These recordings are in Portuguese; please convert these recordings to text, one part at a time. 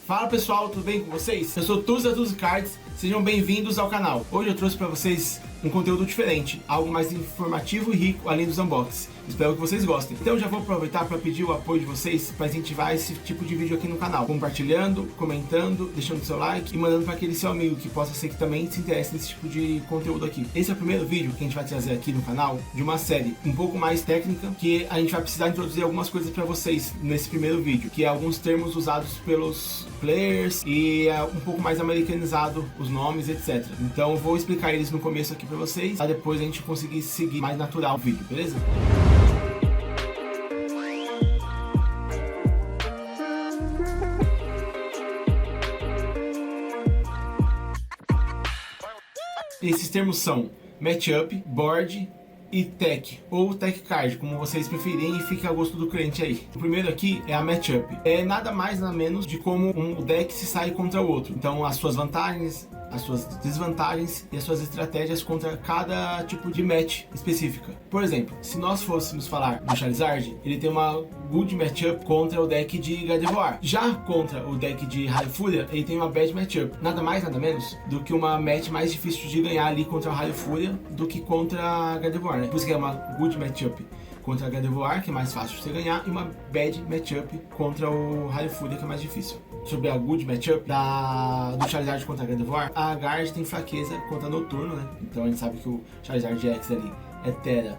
Fala pessoal, tudo bem com vocês? Eu sou Tuzi Cards, sejam bem-vindos ao canal. Hoje eu trouxe para vocês um conteúdo diferente, algo mais informativo e rico além dos unboxings. Espero que vocês gostem. Então eu já vou aproveitar para pedir o apoio de vocês para incentivar esse tipo de vídeo aqui no canal, compartilhando, comentando, deixando seu like e mandando para aquele seu amigo que possa ser que também se interesse nesse tipo de conteúdo aqui. Esse é o primeiro vídeo que a gente vai trazer aqui no canal de uma série um pouco mais técnica, que a gente vai precisar introduzir algumas coisas para vocês nesse primeiro vídeo, que é alguns termos usados pelos players e é um pouco mais americanizado os nomes, etc. Então eu vou explicar eles no começo aqui para vocês, para depois a gente conseguir seguir mais natural o vídeo, beleza? Esses termos são matchup, board e tech, ou tech card, como vocês preferirem, e fica a gosto do cliente aí. O primeiro aqui é a matchup. É nada mais nada menos de como um deck se sai contra o outro. Então as suas vantagens, as suas desvantagens e as suas estratégias contra cada tipo de match específica. Por exemplo, se nós fôssemos falar do Charizard, ele tem uma good matchup contra o deck de Gardevoir. Já contra o deck de Raio Fúria, ele tem uma bad matchup. Nada mais, nada menos do que uma match mais difícil de ganhar ali contra o Raio Fúria do que contra a Gardevoir, né? Por isso que é uma good matchup contra a Gardevoir, que é mais fácil de você ganhar, e uma bad matchup contra o Raio Fúria, que é mais difícil. Sobre a good matchup do Charizard contra a Gardevoir, a Gard tem fraqueza contra Noturno, né? Então a gente sabe que o Charizard X ali é Terra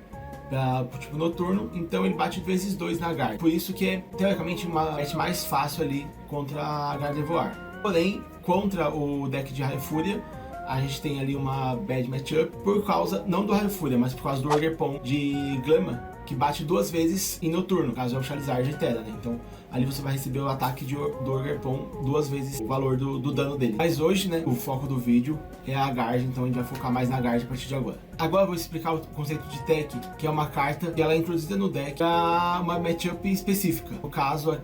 pro tipo Noturno, então ele bate vezes 2 na Gard. Por isso que é, teoricamente, uma match mais fácil ali contra a Gardevoir. Porém, contra o deck de Raio Fúria, a gente tem ali uma bad matchup por causa, não do Raio Fúria, mas por causa do Orgerpon de Glama, que bate 2 vezes em Noturno, caso é o Charizard de Terra, né? Então ali você vai receber o ataque do Orgerpon 2 vezes o valor do dano dele. Mas hoje, né, o foco do vídeo é a Gard, então a gente vai focar mais na Gard a partir de agora. Agora eu vou explicar o conceito de Tech, que é uma carta que ela é introduzida no deck para uma matchup específica. No caso,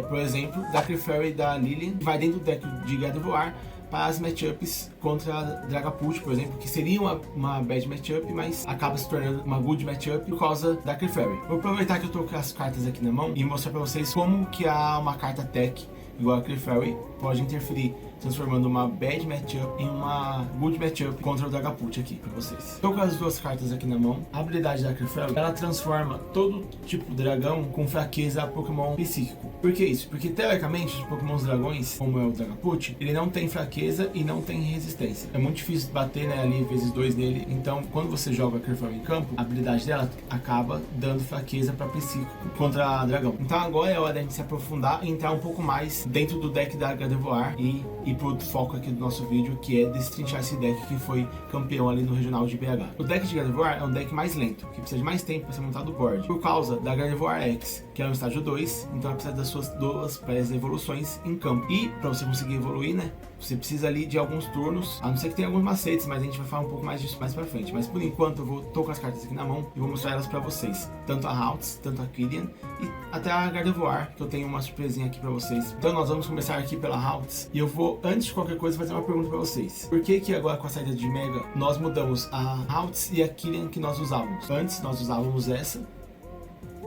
por exemplo, da Clefairy da Lilian, que vai dentro do deck de Gardevoir para as matchups contra a Dragapult, por exemplo, que seria uma bad matchup, mas acaba se tornando uma good matchup por causa da Clefairy. Vou aproveitar que eu tô com as cartas aqui na mão e mostrar para vocês como que uma carta tech igual a Clefairy pode interferir, transformando uma bad matchup em uma good matchup contra o Dragapult aqui pra vocês. Estou com as duas cartas aqui na mão. A habilidade da Clefairy, ela transforma todo tipo de dragão com fraqueza a Pokémon psíquico. Por que isso? Porque teoricamente os Pokémons dragões, como é o Dragapult, ele não tem fraqueza e não tem resistência. É muito difícil bater, né, ali vezes 2 nele. Então quando você joga a Clefairy em campo, a habilidade dela acaba dando fraqueza para psíquico contra a dragão. Então agora é hora da gente se aprofundar e entrar um pouco mais dentro do deck da Gardevoir e pro foco aqui do nosso vídeo, que é destrinchar esse deck que foi campeão ali no regional de BH. O deck de Gardevoir é um deck mais lento, que precisa de mais tempo para ser montado o board, por causa da Gardevoir X, que é o estágio 2, então ela precisa das suas 2 pré-evoluções em campo. E para você conseguir evoluir, né, você precisa ali de alguns turnos, a não ser que tenha alguns macetes, mas a gente vai falar um pouco mais disso mais pra frente. Mas por enquanto eu tô com as cartas aqui na mão e vou mostrar elas pra vocês, tanto a Haltz, tanto a Killian e até a Gardevoir, que eu tenho uma surpresinha aqui pra vocês. Então nós vamos começar aqui pela Haltz e eu vou, antes de qualquer coisa, fazer uma pergunta pra vocês. Por que agora com a saída de Mega nós mudamos a Haltz e a Killian que nós usávamos? Antes nós usávamos essa,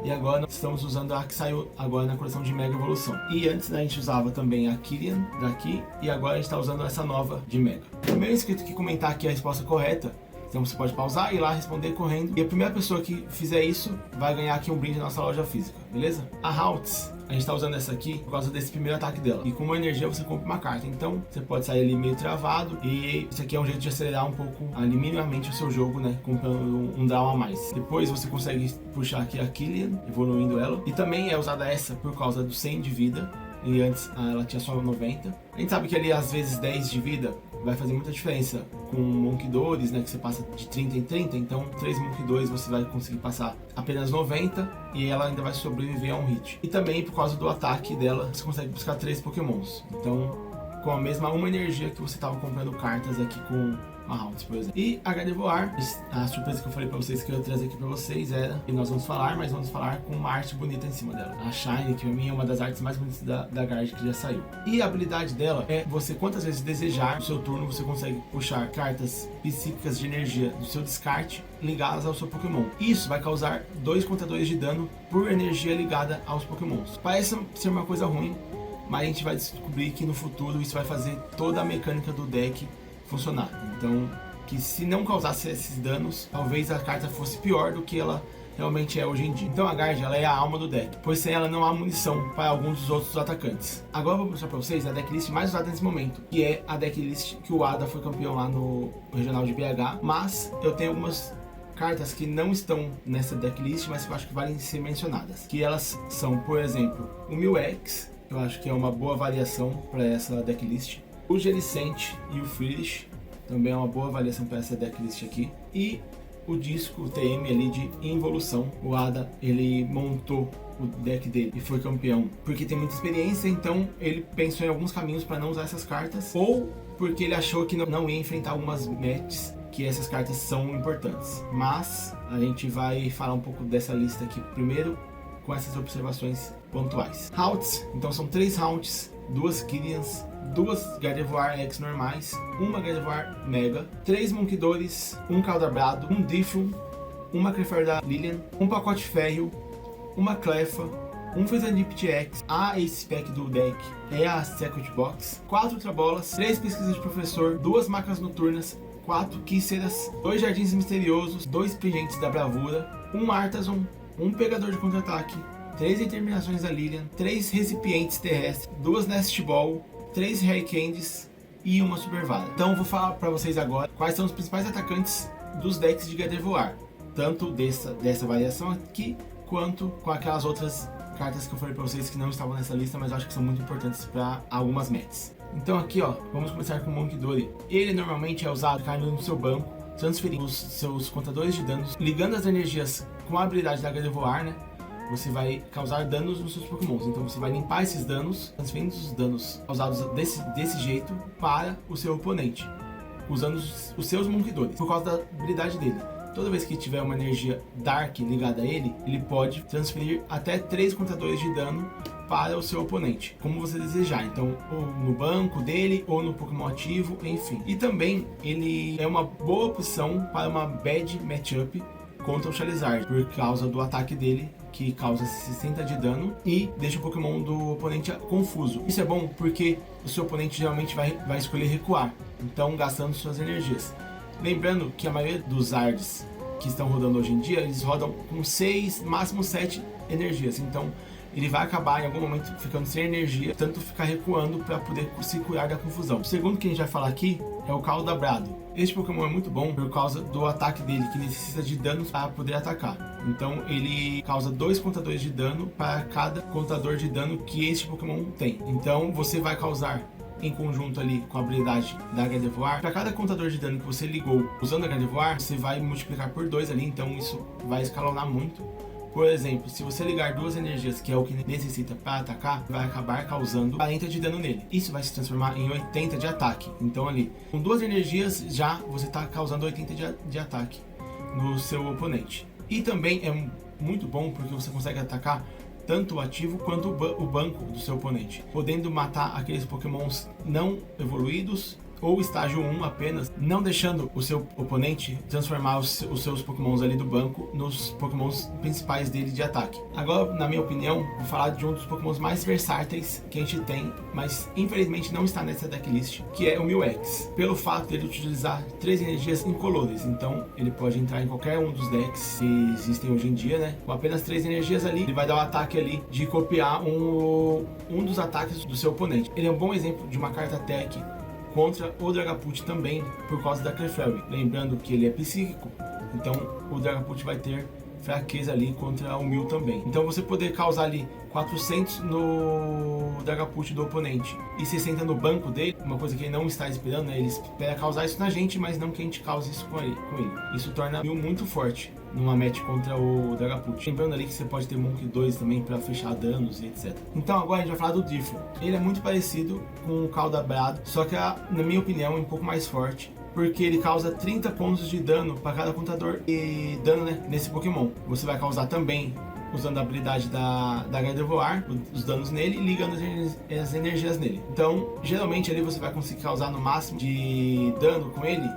e agora nós estamos usando a que saiu agora na coleção de Mega Evolução. E antes a gente usava também a Killian daqui, e agora a gente está usando essa nova de Mega. Primeiro inscrito que comentar aqui a resposta correta, então você pode pausar e ir lá responder correndo. E a primeira pessoa que fizer isso vai ganhar aqui um brinde na nossa loja física, beleza? A Haltz, a gente tá usando essa aqui por causa desse primeiro ataque dela. E com uma energia você compra uma carta. Então você pode sair ali meio travado. E isso aqui é um jeito de acelerar um pouco ali minimamente o seu jogo, né? Comprando um draw a mais. Depois você consegue puxar aqui a Killian, evoluindo ela. E também é usada essa por causa do 100 de vida. E antes ela tinha só 90. A gente sabe que ali às vezes 10 de vida vai fazer muita diferença com Monkey Dores, né, que você passa de 30 em 30, então 3 Monkey Dores você vai conseguir passar apenas 90 e ela ainda vai sobreviver a um hit. E também por causa do ataque dela, você consegue buscar 3 Pokémons. Então, com a mesma uma energia que você estava comprando cartas aqui com a Haltz, por exemplo. E a Gardevoir, a surpresa que eu falei pra vocês que eu ia trazer aqui pra vocês era, e nós vamos falar, mas vamos falar com uma arte bonita em cima dela. A Shine, que pra mim é uma das artes mais bonitas da Gard que já saiu. E a habilidade dela é você, quantas vezes desejar, no seu turno você consegue puxar cartas psíquicas de energia do seu descarte ligadas ao seu Pokémon. Isso vai causar 2 contadores de dano por energia ligada aos Pokémons. Parece ser uma coisa ruim, mas a gente vai descobrir que no futuro isso vai fazer toda a mecânica do deck funcionar. Então, que se não causasse esses danos, talvez a carta fosse pior do que ela realmente é hoje em dia. Então a Guard, ela é a alma do deck, pois sem ela não há munição para alguns dos outros atacantes. Agora eu vou mostrar para vocês a decklist mais usada nesse momento, que é a decklist que o Ada foi campeão lá no regional de BH, mas eu tenho algumas cartas que não estão nessa decklist, mas que eu acho que valem ser mencionadas. Que elas são, por exemplo, o Mil-X, eu acho que é uma boa variação para essa decklist. O Gelicente e o Friedrich também é uma boa variação para essa decklist aqui. E o disco TM ali de Involução, o Ada, ele montou o deck dele e foi campeão porque tem muita experiência, então ele pensou em alguns caminhos para não usar essas cartas, ou porque ele achou que não ia enfrentar algumas matches que essas cartas são importantes. Mas a gente vai falar um pouco dessa lista aqui primeiro, com essas observações pontuais. Haunts, então são 3 Haunts, 2 Killians, 2 Gardevoir X normais, uma Gardevoir Mega, 3 Munkidores, 1 Caldabrado, 1 Diffle, uma Clefairy Lilian, um pacote Férreo, uma Clefa, um Fezandip X, a Ace Pack do deck é a Secret Box, 4 Ultrabolas, 3 Pesquisas de Professor, 2 Macas Noturnas, 4 Quíceras, 2 Jardins Misteriosos, 2 Pingentes da Bravura, 1 Artazon, 1 Pegador de Contra-Ataque, 3 Determinações da Lilian, 3 Recipientes Terrestres, 2 Nest Ball, 3 Harry Candies e uma Super Vara. Então eu vou falar para vocês agora quais são os principais atacantes dos decks de Gardevoir, tanto dessa variação aqui, quanto com aquelas outras cartas que eu falei para vocês que não estavam nessa lista, mas eu acho que são muito importantes para algumas matches. Então aqui ó, vamos começar com o Munkidori. Ele normalmente é usado caindo no seu banco, transferindo os seus contadores de danos, ligando as energias com a habilidade da Gardevoir, né? Você vai causar danos nos seus Pokémons. Então você vai limpar esses danos, transferindo os danos causados desse jeito para o seu oponente, usando os seus Munkidores, por causa da habilidade dele. Toda vez que tiver uma energia Dark ligada a ele, ele pode transferir até 3 contadores de dano para o seu oponente, como você desejar. Então, ou no banco dele, ou no Pokémon ativo, enfim. E também, ele é uma boa opção para uma bad matchup contra o Charizard, por causa do ataque dele, que causa 60 de dano e deixa o Pokémon do oponente confuso. Isso é bom porque o seu oponente geralmente vai escolher recuar, então gastando suas energias. Lembrando que a maioria dos Zards que estão rodando hoje em dia, eles rodam com 6, máximo 7 energias, então ele vai acabar em algum momento ficando sem energia, tanto ficar recuando para poder se curar da confusão. O segundo que a gente vai falar aqui é o Caldabrado. Este Pokémon é muito bom por causa do ataque dele, que necessita de danos para poder atacar. Então ele causa 2 contadores de dano para cada contador de dano que este Pokémon tem. Então você vai causar em conjunto ali com a habilidade da Gardevoir, para cada contador de dano que você ligou usando a Gardevoir, você vai multiplicar por 2 ali, então isso vai escalonar muito. Por exemplo, se você ligar 2 energias, que é o que necessita para atacar, vai acabar causando 40 de dano nele. Isso vai se transformar em 80 de ataque. Então ali, com 2 energias, já você está causando 80 de ataque no seu oponente. E também é muito bom porque você consegue atacar tanto o ativo quanto o banco do seu oponente, podendo matar aqueles Pokémons não evoluídos ou estágio 1 apenas, não deixando o seu oponente transformar os seus Pokémons ali do banco nos Pokémons principais dele de ataque. Agora, na minha opinião, vou falar de um dos Pokémons mais versáteis que a gente tem, mas infelizmente não está nessa decklist, que é o Mil-X. Pelo fato dele utilizar 3 energias incolores, então ele pode entrar em qualquer um dos decks que existem hoje em dia, né? Com apenas 3 energias ali, ele vai dar o ataque ali de copiar um dos ataques do seu oponente. Ele é um bom exemplo de uma carta tech contra o Dragapult também, por causa da Clefairy. Lembrando que ele é psíquico, então o Dragapult vai ter fraqueza ali contra o Mil também. Então você poder causar ali 400 no Dragapult do oponente e 60 no banco dele, uma coisa que ele não está esperando, né? Ele espera causar isso na gente, mas não que a gente cause isso com ele. Isso torna o Mil muito forte numa match contra o Dragapult. Lembrando ali que você pode ter Monk 2 também para fechar danos e etc. Então agora a gente vai falar do Diffle. Ele é muito parecido com o Caldabrado, só que na minha opinião é um pouco mais forte, porque ele causa 30 pontos de dano para cada contador de dano, né, nesse Pokémon. Você vai causar também usando a habilidade da Gardevoir, os danos nele e ligando as energias nele. Então, geralmente ali você vai conseguir causar no máximo de dano com ele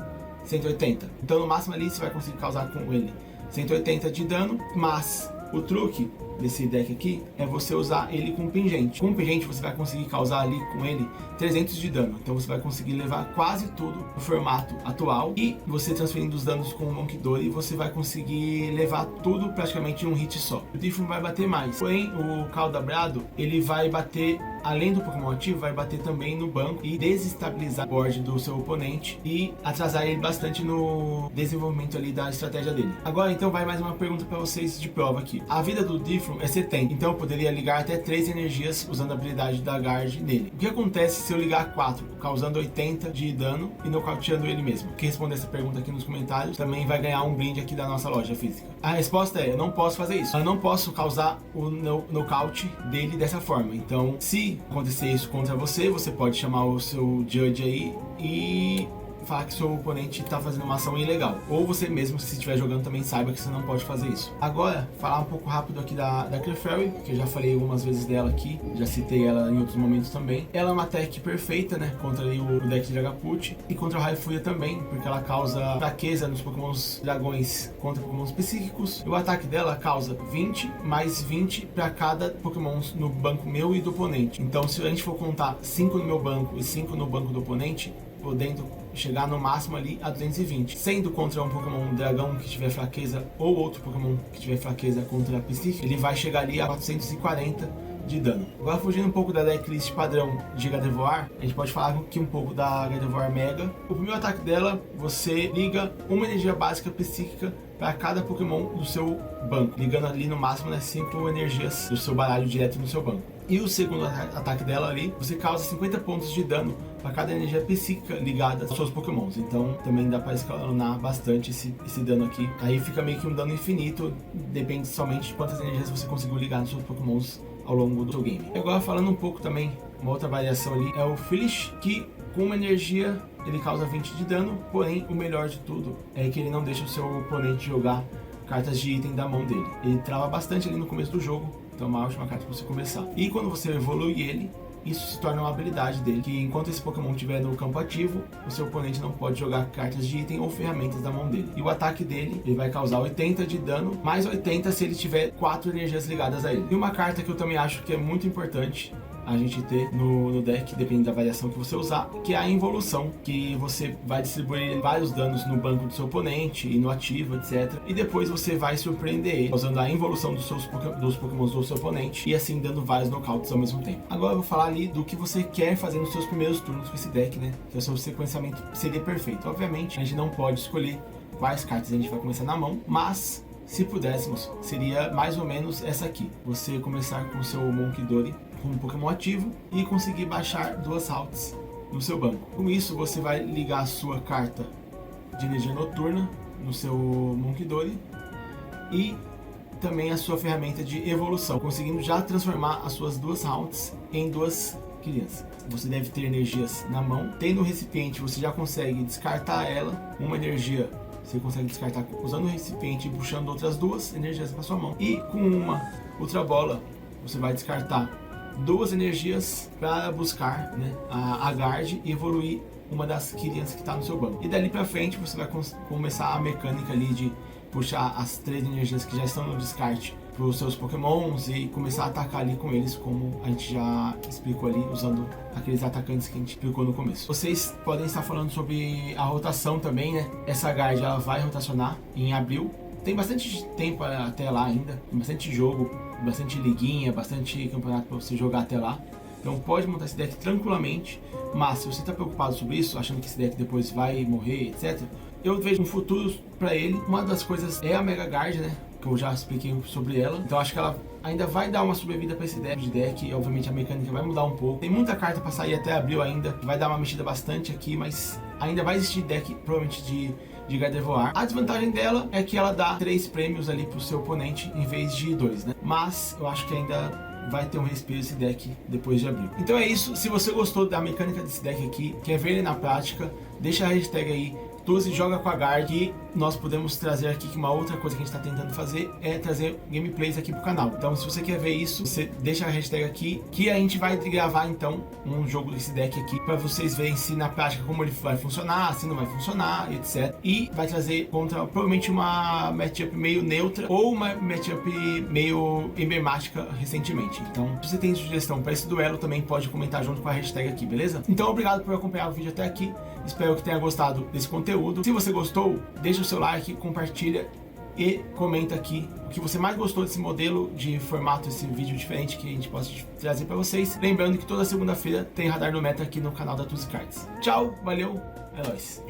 180. Então no máximo ali você vai conseguir causar com ele 180 de dano, mas o truque desse deck aqui é você usar ele com pingente. Com pingente você vai conseguir causar ali com ele 300 de dano. Então você vai conseguir levar quase tudo no formato atual. E você transferindo os danos com o Monkey Dory, você vai conseguir levar tudo praticamente em um hit só. O Diffroom vai bater mais. Porém, o Caldabrado, ele vai bater, além do Pokémon ativo, vai bater também no banco e desestabilizar o board do seu oponente e atrasar ele bastante no desenvolvimento ali da estratégia dele. Agora, então, vai mais uma pergunta para vocês de prova aqui. A vida do Diffroom é 70, então eu poderia ligar até 3 energias usando a habilidade da Guard nele. O que acontece se eu ligar 4, causando 80 de dano e nocauteando ele mesmo? Quem responder essa pergunta aqui nos comentários também vai ganhar um brinde aqui da nossa loja física. A resposta é, eu não posso fazer isso. Eu não posso causar o nocaute dele dessa forma. Então, se acontecer isso contra você, você pode chamar o seu Judge aí e falar que seu oponente está fazendo uma ação ilegal. Ou você mesmo, se estiver jogando, também saiba que você não pode fazer isso. Agora, falar um pouco rápido aqui da Clefairy, que eu já falei algumas vezes dela aqui, já citei ela em outros momentos também. Ela é uma tech perfeita, né, contra ali o deck de Dragapult e contra o Raifuria também, porque ela causa fraqueza nos Pokémons dragões contra Pokémons psíquicos. E o ataque dela causa 20 mais 20 para cada Pokémon no banco meu e do oponente. Então, se a gente for contar 5 no meu banco e 5 no banco do oponente, podendo chegar no máximo ali a 220. Sendo contra um Pokémon dragão que tiver fraqueza ou outro Pokémon que tiver fraqueza contra a Psíquica, ele vai chegar ali a 440 de dano. Agora, fugindo um pouco da decklist padrão de Gardevoir, a gente pode falar aqui um pouco da Gardevoir Mega. O primeiro ataque dela, você liga uma energia básica psíquica para cada Pokémon do seu banco, ligando ali no máximo, né, 5 energias do seu baralho direto no seu banco. E o segundo ataque dela ali, você causa 50 pontos de dano para cada energia psíquica ligada aos seus Pokémons. Então também dá para escalonar bastante esse dano aqui. Aí fica meio que um dano infinito, depende somente de quantas energias você conseguiu ligar nos seus Pokémons ao longo do seu game. E agora, falando um pouco também, uma outra variação ali é o Foolish, que com uma energia ele causa 20 de dano, porém o melhor de tudo é que ele não deixa o seu oponente jogar cartas de item da mão dele. Ele trava bastante ali no começo do jogo, então é uma ótima carta para você começar. E quando você evolui ele, isso se torna uma habilidade dele, que enquanto esse Pokémon estiver no campo ativo, o seu oponente não pode jogar cartas de item ou ferramentas da mão dele. E o ataque dele, ele vai causar 80 de dano, mais 80 se ele tiver 4 energias ligadas a ele. E uma carta que eu também acho que é muito importante a gente ter no deck, dependendo da variação que você usar, que é a involução, que você vai distribuir vários danos no banco do seu oponente e no ativo, etc. E depois você vai surpreender ele, usando a involução dos Pokémons do seu oponente e assim dando vários nocautes ao mesmo tempo. Agora eu vou falar ali do que você quer fazer nos seus primeiros turnos com esse deck, né? Que é o seu sequenciamento seria perfeito. Obviamente, a gente não pode escolher quais cartas a gente vai começar na mão, mas se pudéssemos, seria mais ou menos essa aqui. Você começar com o seu Monkey Dory como Pokémon ativo e conseguir baixar 2 Halts no seu banco. Com isso, você vai ligar a sua carta de energia noturna no seu Monkey Dory e também a sua ferramenta de evolução, conseguindo já transformar as suas 2 Halts em 2 crianças. Você deve ter energias na mão. Tendo o recipiente, você já consegue descartar ela. Uma energia você consegue descartar usando o recipiente e puxando outras 2 energias para sua mão. E com uma Ultra Bola, você vai descartar 2 energias para buscar, né, a Guard e evoluir uma das crianças que está no seu banco. E dali para frente você vai começar a mecânica ali de puxar as 3 energias que já estão no descarte para os seus Pokémons e começar a atacar ali com eles, como a gente já explicou ali, usando aqueles atacantes que a gente explicou no começo. Vocês podem estar falando sobre a rotação também, né? Essa Guard ela vai rotacionar em abril. Tem bastante tempo até lá ainda, tem bastante jogo, bastante liguinha, bastante campeonato para você jogar até lá. Então pode montar esse deck tranquilamente, mas se você está preocupado sobre isso, achando que esse deck depois vai morrer, etc., eu vejo um futuro para ele. Uma das coisas é a Mega Guard, né? Que eu já expliquei sobre ela. Então acho que ela ainda vai dar uma sobrevida para esse deck e obviamente a mecânica vai mudar um pouco. Tem muita carta para sair até abril ainda, vai dar uma mexida bastante aqui, mas ainda vai existir deck provavelmente de Gardevoir. A desvantagem dela é que ela dá 3 prêmios ali pro seu oponente em vez de 2, né? Mas eu acho que ainda vai ter um respiro esse deck depois de abril. Então é isso. Se você gostou da mecânica desse deck aqui, quer ver ele na prática, deixa a hashtag aí Tuzi joga com a Guard, e nós podemos trazer aqui que uma outra coisa que a gente está tentando fazer é trazer gameplays aqui pro canal. Então se você quer ver isso, você deixa a hashtag aqui, que a gente vai gravar então um jogo desse deck aqui para vocês verem se na prática como ele vai funcionar, se não vai funcionar, etc. E vai trazer contra provavelmente uma matchup meio neutra ou uma matchup meio emblemática recentemente. Então se você tem sugestão para esse duelo, também pode comentar junto com a hashtag aqui, beleza? Então obrigado por acompanhar o vídeo até aqui. Espero que tenha gostado desse conteúdo. Se você gostou, deixa o seu like, compartilha e comenta aqui o que você mais gostou desse modelo de formato, esse vídeo diferente que a gente possa trazer para vocês. Lembrando que toda segunda-feira tem Radar no Meta aqui no canal da Tuzi Cards. Tchau, valeu, é nóis.